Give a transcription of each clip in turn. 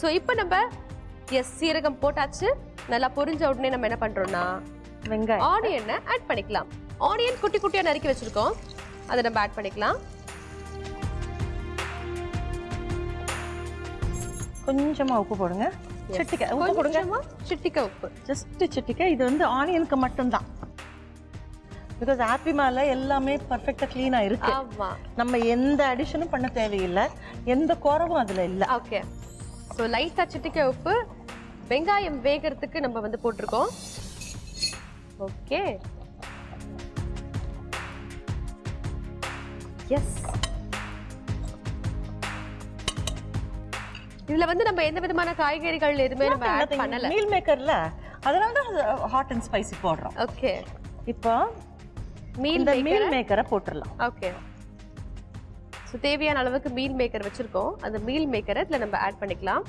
So இப்போ நம்ம சீரகம் போட்டாச்சு. நல்லா பொரிஞ்ச உடனே நம்ம என்ன பண்றோம்னா வெங்காயம் ஆனியனை ஆட் பண்ணிக்கலாம். ஆனியன் குட்டி குட்டியா நறுக்கி வச்சிருக்கோம், அதை நம்ம ஆட் பண்ணிக்கலாம். கொஞ்சமா உப்பு போடுங்க. சிட்டிக்கை உப்பு போடுங்க. சிட்டிக்கை உப்பு, ஜஸ்ட் சிட்டிக்கை. இது வந்து ஆனியனுக்கு மட்டும்தான். பிகாஸ் ஹாப்பி மால எல்லாமே பர்ஃபெக்ட்டா க்ளீனா இருக்கு. ஆமா, நம்ம எந்த அடிஷனும் பண்ண தேவையில்லை, எந்த குறவும் அதுல இல்ல. ஓகே. சோ லைட்டா சிட்டிக்கை உப்பு வெங்காயம் வேகிறதுக்கு நம்ம வந்து போட்டிருக்கோம். Okay, yes. இதுல வந்து நம்ம எந்த விதமான காய்கறிகள் எதுவுமே நம்ம ஆட் பண்ணல. மீல் மேக்கர்ல அதனால தான் ஹாட் அண்ட் ஸ்பைசி போடுறோம். ஓகே, இப்போ மீல் மேக்கரை போட்டுறலாம். ஓகே. சோ தேவையான அளவுக்கு மீல் மேக்கர் வச்சிருக்கோம். அந்த மீல் மேக்கரை இதுல நம்ம ஆட் பண்ணிக்கலாம்.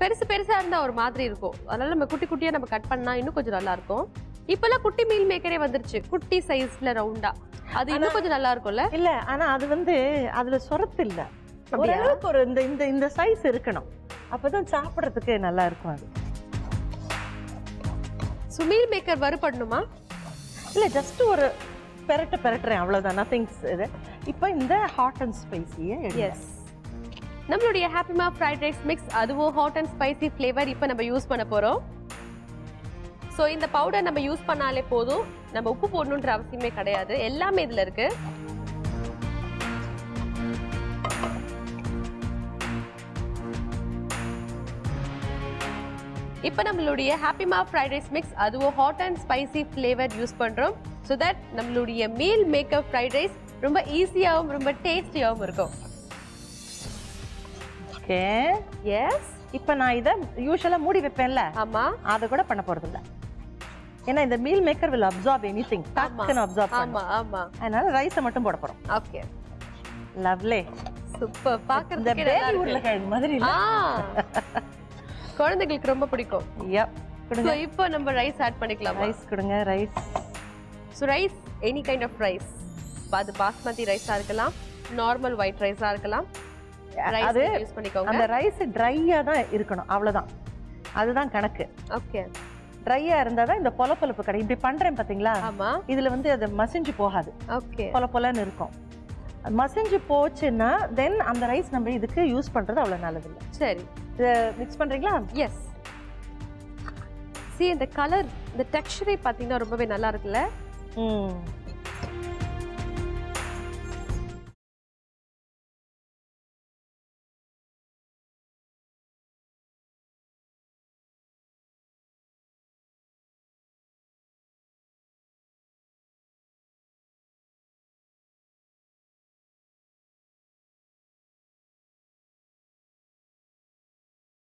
பெருசு பெருசா இருந்தா ஒரு மாதிரி இருக்கும், அதனால நம்ம குட்டி குட்டியா நம்ம கட் பண்ணா இன்னும் கொஞ்சம் நல்லா இருக்கும். இப்பெல்லாம் குட்டி மீல் மேக்கரே வந்துருச்சு, குட்டி சைஸ்ல ரவுண்டா. அது இன்னும் கொஞ்சம் நல்லா இருக்கும்ல? இல்ல, ஆனா அது வந்து அதுல சொரத்து இல்ல. ஓரளவுக்கு ஒரு இந்த இந்த இந்த சைஸ் இருக்கணும், அப்பதான் சாப்பிடுறதுக்கு நல்லா இருக்கும். அது மீல் மேக்கர் வறுபடணுமா? இல்ல, ஜஸ்ட் ஒரு பெரட்டுறேன், அவ்வளவுதான். நதிங்ஸ். இது இப்போ இந்த ஹாட் அண்ட் ஸ்பைசியை எஸ், நம்மளுடைய ஹாப்பி மா ஃப்ரைட் ரைஸ் மிக்ஸ், அதுவும் ஹாட் அண்ட் ஸ்பைசி ஃப்ளேவர் இப்போ நம்ம யூஸ் பண்ண போறோம். ஸோ இந்த பவுடர் நம்ம யூஸ் பண்ணாலே போதும், நம்ம உப்பு போடணுன்ற அவசியமே கிடையாது, எல்லாமே இதுல இருக்கு. இப்போ நம்மளுடைய ஹாப்பி மா ஃப்ரைட் ரைஸ் மிக்ஸ், அதுவும் hot and spicy flavour use பண்றோம். ஸோ தட் நம்மளுடைய மீல் மேக்கப் ஃப்ரைட் ரைஸ் ரொம்ப ஈஸியாகவும் ரொம்ப டேஸ்டியாகவும் இருக்கும். Okay, yes. இப்போ நான் இதை யூஷுவலா மூடி வைப்பேன்ல, ஆமா, அதை கூட பண்ண போறது இல்ல. ஏன்னா இந்த meal maker will absorb anything. டக்குன்னு absorb பண்ணும். ஆமா ஆமா, அதனால ரைஸை மட்டும் போட போறோம். Okay, lovely. சூப்பர். பாக்குறதுக்கே இந்த நல்லா பேபி இருக்கு. உருளைக்கிழங்கு மாதிரி இல்ல? குழந்தைகளுக்கு ரொம்ப பிடிக்கும். யப். சோ இப்போ நம்ம ரைஸ் ஆட் பண்ணிக்கலாம். ரைஸ் கொடுங்க. Rice. So rice any kind of rice, அது பாஸ்மதி ரைஸா இருக்கலாம், நார்மல் ஒயிட் ரைஸா இருக்கலாம். அது யூஸ் பண்ணிக்கோங்க. அந்த ரைஸ் ட்ரையா தான் இருக்கணும், அவ்வளவுதான். அதுதான் கணக்கு. ஓகே, ட்ரையா இருந்தாதான் இந்த பொலப்பொலப்பு கடை. இப்படி பண்றேன் பாத்தீங்களா? ஆமா. இதுல வந்து அது மசிஞ்சு போகாது, ஓகே, பொலப்பொலன்னு இருக்கும். மசிஞ்சு போச்சுன்னா தென் அந்த ரைஸ் நம்ம இதுக்கு யூஸ் பண்றது அவ்வளவு நல்லது இல்லை. சரி, இதை மிக்ஸ் பண்றீங்களா? எஸ். இந்த கலர், இந்த டெக்ஸ்சரே பாத்தீங்கன்னா ரொம்பவே நல்லா இருக்குல்ல?